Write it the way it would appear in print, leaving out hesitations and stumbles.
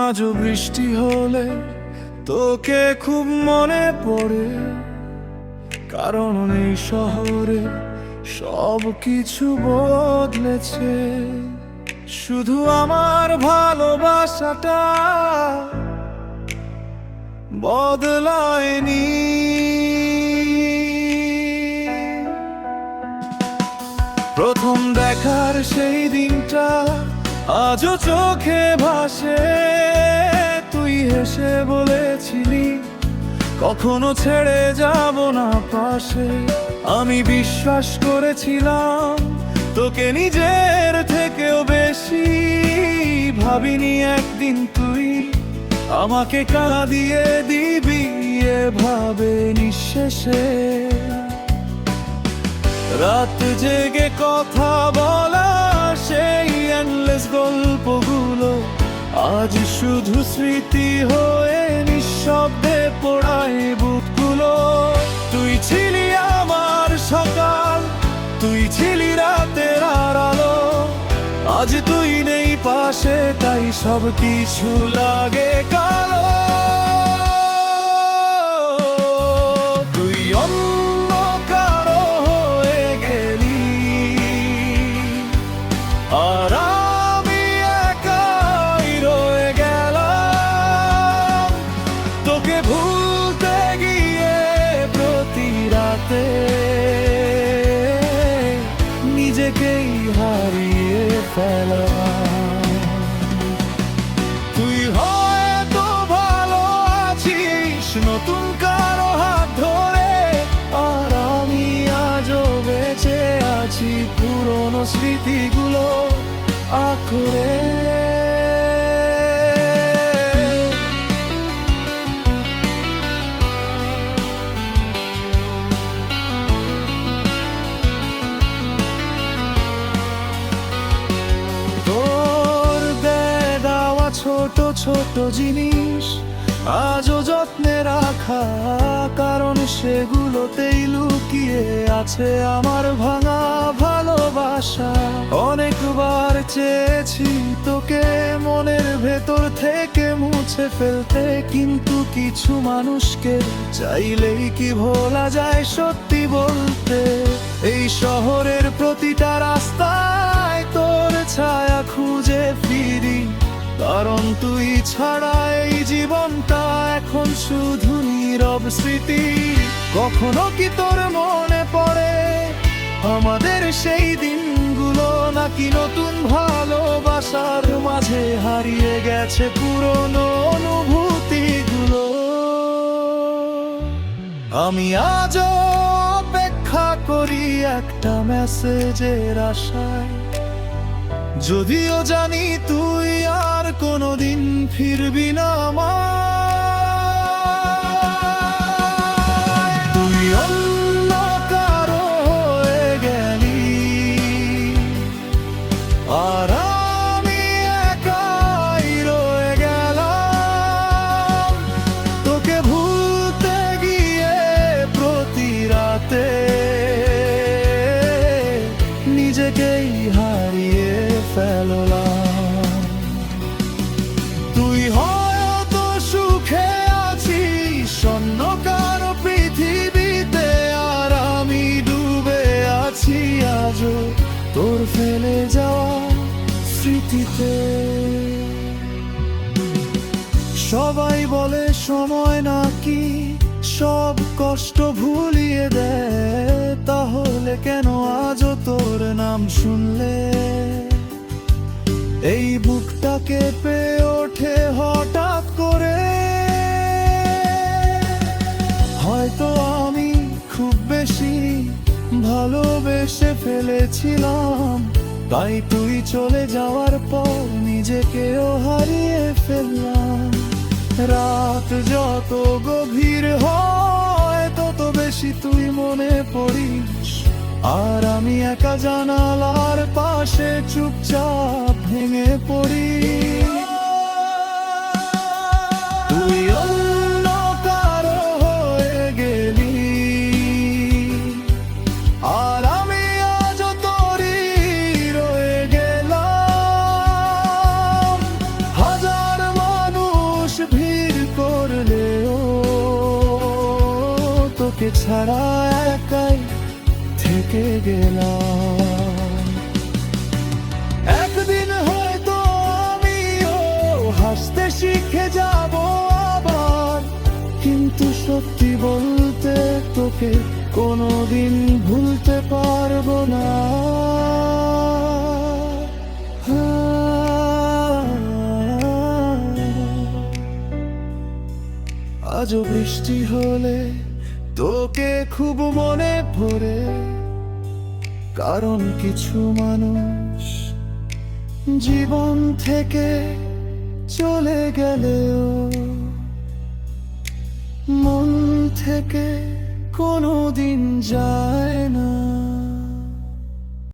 আজও বৃষ্টি হলে তোকে খুব মনে পড়ে, কারণ এই শহরে সব কিছু বদলেছে, শুধু আমার ভালোবাসাটা বদলায়নি। প্রথম দেখার সেই দিনটা আজও চোখে ভাসে, তুই হেসে বলেছিলি কখনো ছেড়ে যাব না পাশে। আমি বিশ্বাস করেছিলাম তোকে নিজের থেকেও বেশি, ভাবিনি একদিন তুই আমাকে কাঁদিয়ে দিবি এভাবে নিঃশেষে। রাত জেগে কথা বলা সেই এন্ডলেস গল্পগুলো আজ শুধু স্মৃতি হয়ে নিঃশব্দে পোড়ায় বুকগুলো। তুই ছিলি আমার সকাল, তুই ছিলি রাতের আলো, আজ তুই নেই পাশে তাই সব কিছু লাগে কালো। তুই অন্য কারো হয়ে গেলি, আর আমি একাই রয়ে গেলাম। তোকে ভুলতে গিয়ে প্রতি রাতে নিজেকেই হারিয়ে ফেলাম। তুই হয়তো ভালো আছিস নতুন কারো হাত ধরে, আর আমি আজও বেঁচে আছি পুরনো স্মৃতিগুলো আঁকড়ে। ছোট ছোট জিনিস আজও যত্নে রাখা, কারণ সেগুলোতেই লুকিয়ে আছে আমার ভাঙা ভালোবাসা। অনেকবার চেয়েছি তোকে মনের ভেতর থেকে মুছে ফেলতে, কিন্তু কিছু মানুষকে চাইলেই কি ভোলা যায় সত্যি বলতে। এই শহরের প্রতিটা রাস্তায় তোর ছায়া খুঁজে ফিরি, কারণ তুই ছাড়া এই জীবনটা এখন শুধু নীরব স্মৃতি। কখনো কি তোর মনে পড়ে আমাদের সেই দিনগুলো, নাকি নতুন ভালোবাসার মাঝে হারিয়ে গেছে পুরনো অনুভূতিগুলো? আমি আজও অপেক্ষা করি একটা মেসেজের আশায়, যদিও জানি তুই আর কোনোদিন ফিরবি না আমায়। তুই অন্য কারো হয়ে গেলি, আর আমি একাই রয়ে গেলাম। তোকে ভুলতে গিয়ে প্রতি রাতে নিজেকেই হারিয়ে ফেললাম। তুই হয়তো সুখে আছিস অন্য কারো পৃথিবীতে, আর আমি ডুবে আছি আজও তোর ফেলে যাওয়া স্মৃতিতে। সবাই বলে সময় নাকি সব কষ্ট ভুলিয়ে দেয়, তাহলে কেন আজও তোর নাম শুনলে এই বুকটা কেঁপে ওঠে হঠাৎ করে? হয়তো আমি খুব বেশি ভালোবেসে ফেলেছিলাম, তাই তুই চলে যাওয়ার পর নিজেকেও হারিয়ে ফেললাম। রাত যত গভীর হয় তত বেশি তুই মনে পড়িস, আর আমি একা জানালার পাশে চুপচাপ ভেঙে পড়ি। তুই অন্য কারো হয়ে গেলি, আর আমি আজও তোরই রয়ে গেলাম। হাজার মানুষ ছাড়া একাই থেকে গেলাম। একদিন হয়তো আমিও হাসতে শিখে যাব আবার, কিন্তু সত্যি বলতে তোকে কোনোদিন ভুলতে পারবো না। আজও বৃষ্টি হলে তোকে খুব মনে পড়ে, কারণ কিছু মানুষ জীবন থেকে চলে গেলেও মন থেকে কোনোদিন যায়